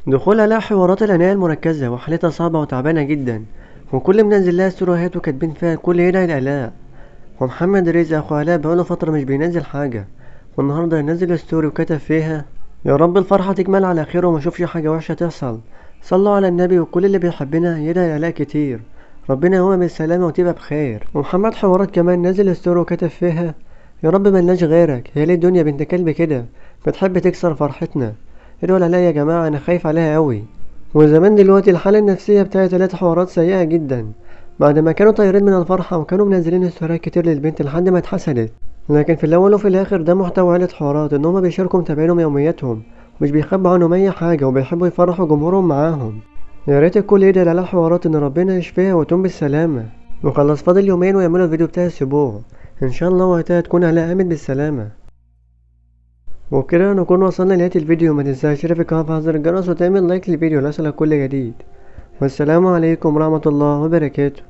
دخول على حوارات العناية المركزة وحالتها صعبة وتعبانة جدا، وكل منزل لها ستوريهات وكاتبين فيها الكل يدعي لآلاء. ومحمد رزق أخو آلاء بقاله فترة مش بينزل حاجة، والنهاردة ينزل ستوري وكتب فيها: يا رب الفرحة تكمل على خير وما اشوفش حاجة وحشة تحصل. صلوا على النبي وكل اللي بيحبنا يدعي لآلاء كتير، ربنا يقوم بالسلامة وتبقى بخير. ومحمد حوارات كمان نزل ستوري وكتب فيها: يا رب ملناش غيرك، هي ليه الدنيا بنت كلب كده بتحب تكسر فرحتنا؟ ادعوا لآلاء يا جماعة، أنا خايف عليها أوي. وزمان دلوقتي الحالة النفسية بتاعت ثلاث حوارات سيئة جدا، بعد ما كانوا طايرين من الفرحة وكانوا منزلين استوريات كتير للبنت لحد ما اتحسدت. لكن في الأول وفي الآخر ده محتوى عيلة حوارات، إن هما بيشاركوا متابعينهم يومياتهم، مش بيخبوا عنهم أي حاجة، وبيحبوا يفرحوا جمهورهم معاهم. يا ريت الكل يدعي على الحوارات إن ربنا يشفيها وتقوم بالسلامة. وخلاص فاضل يومين ويعملوا الفيديو بتاع الأسبوع، إن شاء الله وقتها تكون على قامت بالسلامة. وبكده نكون وصلنا لنهاية الفيديو. ما تنساش تشترك في القناة وتفعل زر الجرس وتعمل لايك للفيديو ليصلك كل جديد. والسلام عليكم ورحمة الله وبركاته.